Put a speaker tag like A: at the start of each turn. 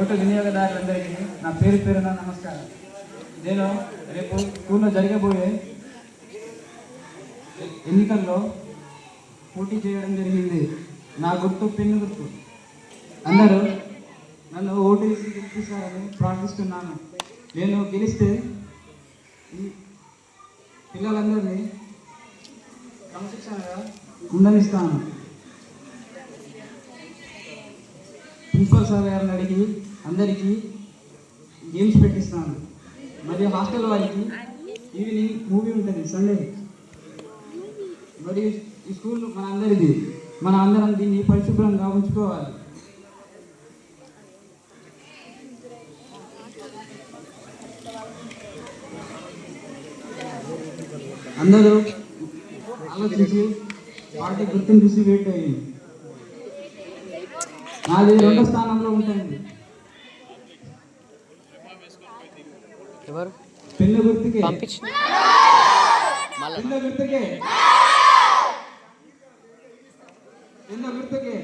A: Vote వినియోగదారులందరికీ నా పేరున నమస్కారం. నేను రేపు స్కూల్లో జరగబోయే ఎన్నికల్లో పోటీ చేయడం జరిగింది. నా గుర్తు పెన్ను గుర్తు. అందరూ నన్ను ఓటు వేసి గెలిపిస్తారని ప్రార్థిస్తున్నాను. నేను గెలిస్తే ఈ పిల్లలందరినీ క్రమశిక్షణగా ఉండనిస్తాను. ప్రిన్సిపల్ సార్ గారిని అడిగి అందరికీ గేమ్స్ పెట్టిస్తాను. మరియు హాస్టల్ వారికి ఈవినింగ్ మూవీ ఉంటుంది సండే. మరియు ఈ స్కూల్ మన అందరిది. మన అందరం దీన్ని పరిశుభ్రంగా ఉంచుకోవాలి. అందరూ ఆలోచించి పార్టీ గుర్తును చూసి వెయిట్ అయ్యింది. నాది 2వ స్థానంలో ఉంటుంది. పెన్ను గుర్తుకే పెన్ను గుర్తుకే